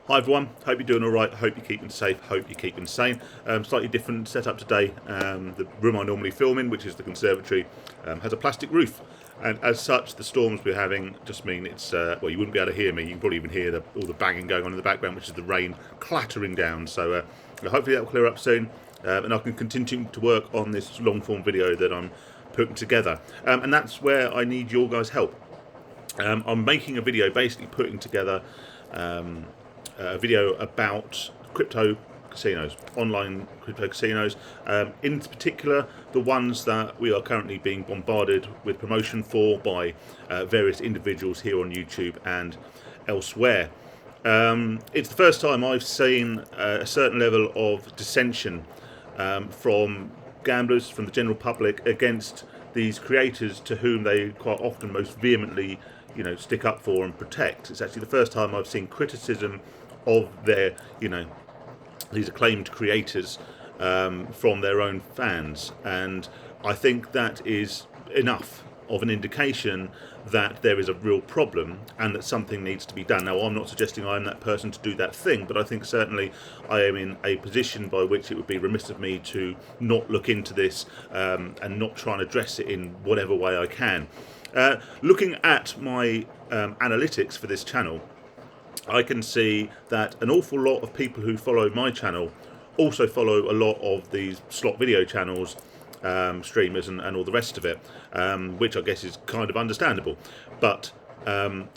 Hi everyone, hope you're doing alright, hope you're keeping safe, hope you're keeping sane. Slightly different setup today. The room I normally film in, which is the conservatory, has a plastic roof. And as such, the storms we're having just mean it's, well, you wouldn't be able to hear me, you can probably even hear all the banging going on in the background, which is the rain clattering down. So hopefully that will clear up soon, and I can continue to work on this long form video that I'm putting together. And that's where I need your guys' help. I'm making a video basically putting together a video about crypto casinos, online crypto casinos, in particular the ones that we are currently being bombarded with promotion for by various individuals here on YouTube and elsewhere. It's the first time I've seen a certain level of dissension from gamblers, from the general public, against these creators to whom they quite often most vehemently stick up for and protect. It's actually the first time I've seen criticism of their, these acclaimed creators from their own fans, and I think that is enough of an indication that there is a real problem and that something needs to be done. Now, I'm not suggesting I'm that person to do that thing, but I think certainly I am in a position by which it would be remiss of me to not look into this and not try and address it in whatever way I can. Looking at my analytics for this channel, I can see that an awful lot of people who follow my channel also follow a lot of these slot video channels, streamers and all the rest of it, which I guess is kind of understandable. But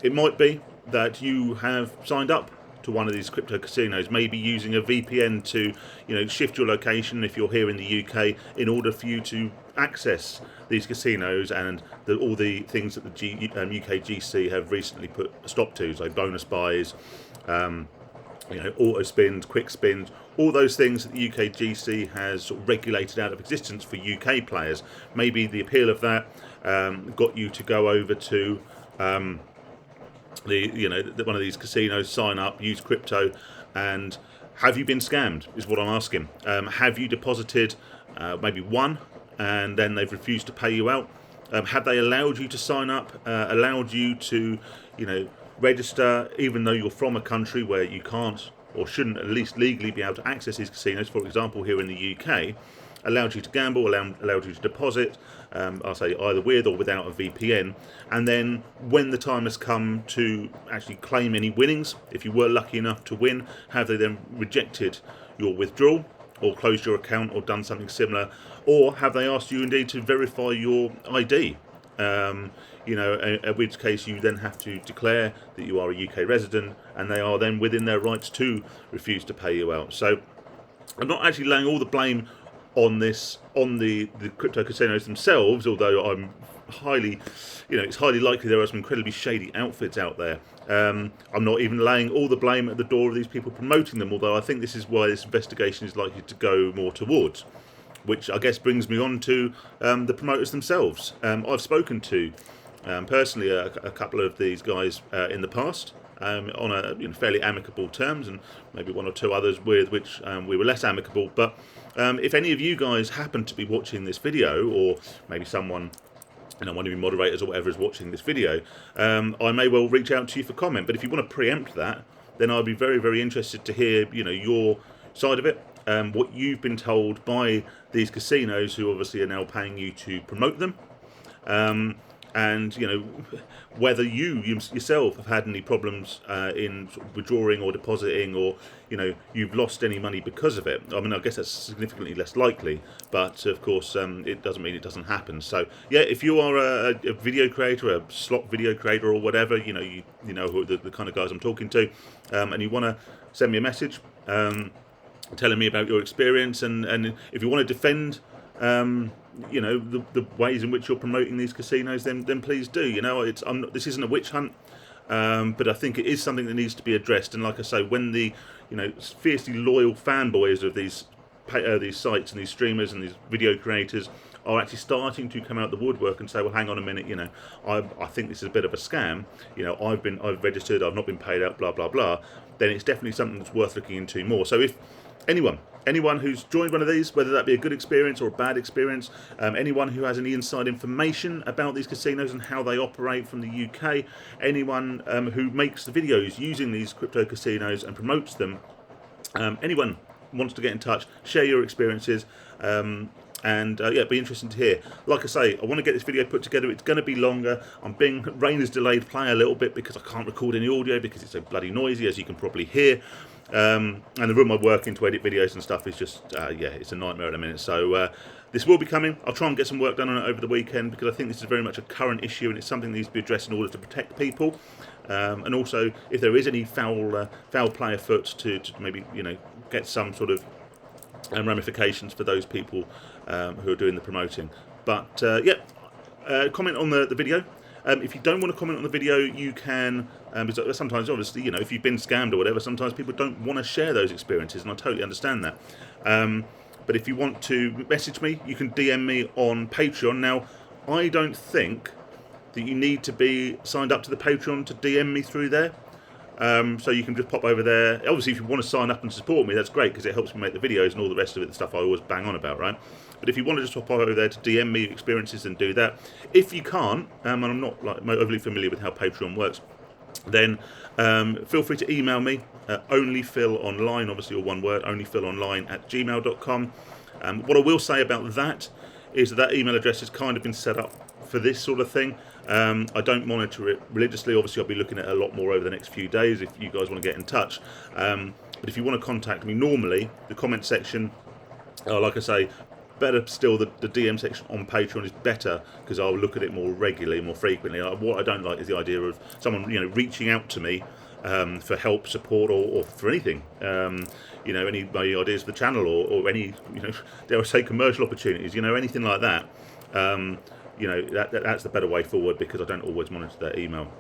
it might be that you have signed up to one of these crypto casinos, maybe using a VPN to shift your location if you're here in the UK in order for you to access these casinos and all the things that the UK GC have recently put a stop to, so bonus buys, auto spins, quick spins, all those things that the UK GC has sort of regulated out of existence for UK players. Maybe the appeal of that got you to go over to one of these casinos, sign up, use crypto, and have you been scammed is what I'm asking. Have you deposited maybe one and then they've refused to pay you out? Have they allowed you to sign up, allowed you to register even though you're from a country where you can't or shouldn't at least legally be able to access these casinos? For example, here in the UK, allowed you to gamble, allowed you to deposit, I'll say either with or without a VPN, and then when the time has come to actually claim any winnings, if you were lucky enough to win, have they then rejected your withdrawal or closed your account or done something similar, or have they asked you indeed to verify your ID? At which case you then have to declare that you are a UK resident, and they are then within their rights to refuse to pay you out. So I'm not actually laying all the blame on this on the crypto casinos themselves, although I'm highly, it's highly likely there are some incredibly shady outfits out there. I'm not even laying all the blame at the door of these people promoting them, although I think this is why this investigation is likely to go more towards, which I guess brings me on to the promoters themselves. I've spoken to personally a couple of these guys in the past on a fairly amicable terms, and maybe one or two others with which we were less amicable. But if any of you guys happen to be watching this video, or maybe someone, one of your moderators or whatever is watching this video, I may well reach out to you for comment. But if you want to preempt that, then I'd be very, very interested to hear your side of it, what you've been told by these casinos who obviously are now paying you to promote them, and whether you yourself have had any problems in sort of withdrawing or depositing, or you've lost any money because of it. I mean, I guess that's significantly less likely, but of course it doesn't mean it doesn't happen. So yeah, if you are a video creator, a slot video creator or whatever, you know who the kind of guys I'm talking to, and you want to send me a message telling me about your experience, and if you want to defend the ways in which you're promoting these casinos, then please do. This isn't a witch hunt, but I think it is something that needs to be addressed. And like I say, when the fiercely loyal fanboys of these sites and these streamers and these video creators are actually starting to come out the woodwork and say, well, hang on a minute, I think this is a bit of a scam. I've registered, I've not been paid out, blah blah blah. Then it's definitely something that's worth looking into more. So if anyone who's joined one of these, whether that be a good experience or a bad experience, anyone who has any inside information about these casinos and how they operate from the UK, anyone who makes the videos using these crypto casinos and promotes them, anyone wants to get in touch, share your experiences, and yeah, it'd be interesting to hear. Like I say, I want to get this video put together. It's going to be longer. Rain has delayed playing a little bit because I can't record any audio because it's so bloody noisy, as you can probably hear. And the room I work in to edit videos and stuff is just, yeah, it's a nightmare at the minute. So this will be coming. I'll try and get some work done on it over the weekend because I think this is very much a current issue and it's something that needs to be addressed in order to protect people. And also, if there is any foul play afoot, to maybe get some sort of ramifications for those people who are doing the promoting. But yeah, comment on the video. If you don't want to comment on the video, you can, because sometimes, obviously, if you've been scammed or whatever, sometimes people don't want to share those experiences, and I totally understand that. But if you want to message me, you can DM me on Patreon. Now, I don't think that you need to be signed up to the Patreon to DM me through there. So you can just pop over there. Obviously, if you want to sign up and support me, that's great because it helps me make the videos and all the rest of it, the stuff I always bang on about, right? But if you want to just hop over there to DM me experiences, then do that. If you can't, and I'm not overly familiar with how Patreon works, then feel free to email me at onlyphilonline, obviously all one word, onlyphilonline@gmail.com. What I will say about that is that email address has kind of been set up for this sort of thing. I don't monitor it religiously. Obviously, I'll be looking at it a lot more over the next few days if you guys want to get in touch. But if you want to contact me, normally the comment section, like I say, better still, the DM section on Patreon is better because I'll look at it more regularly, more frequently. What I don't like is the idea of someone reaching out to me for help, support, or for anything. Any ideas for the channel or any, dare I say, commercial opportunities, anything like that. That's the better way forward because I don't always monitor that email.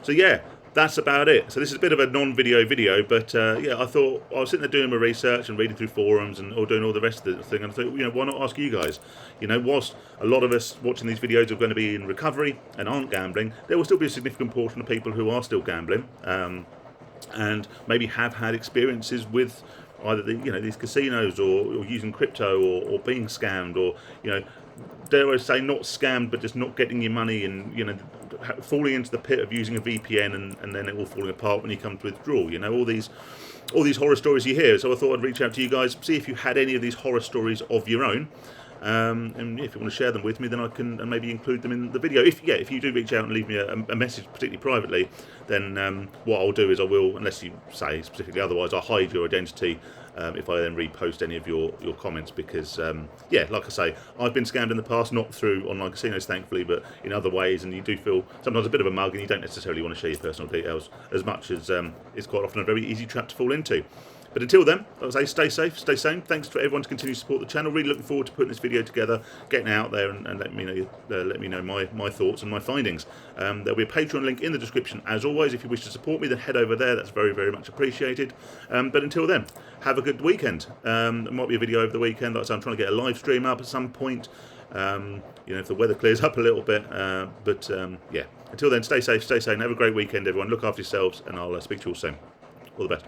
So yeah, that's about it. So this is a bit of a non-video video, but yeah, I thought I was sitting there doing my research and reading through forums or doing all the rest of the thing, and I thought, why not ask you guys? Whilst a lot of us watching these videos are going to be in recovery and aren't gambling, there will still be a significant portion of people who are still gambling, and maybe have had experiences with either these casinos or using crypto or being scammed or dare I say, not scammed, but just not getting your money and falling into the pit of using a VPN and then it all falling apart when you come to withdrawal. All these horror stories you hear. So I thought I'd reach out to you guys, see if you had any of these horror stories of your own. And if you want to share them with me, then I can maybe include them in the video. If you do reach out and leave me a message, particularly privately, then what I'll do is I will, unless you say specifically otherwise, I'll hide your identity if I then repost any of your comments because, yeah, like I say, I've been scammed in the past, not through online casinos, thankfully, but in other ways, and you do feel sometimes a bit of a mug and you don't necessarily want to share your personal details as much as it's quite often a very easy trap to fall into. But until then, like I say, stay safe, stay sane. Thanks to everyone to continue to support the channel. Really looking forward to putting this video together, getting out there, and let me know my thoughts and my findings. There'll be a Patreon link in the description as always. If you wish to support me, then head over there. That's very, very much appreciated. But until then, have a good weekend. There might be a video over the weekend. Like I say, I'm trying to get a live stream up at some point. If the weather clears up a little bit. But yeah, until then, stay safe, stay sane. Have a great weekend, everyone. Look after yourselves, and I'll speak to you all soon. All the best.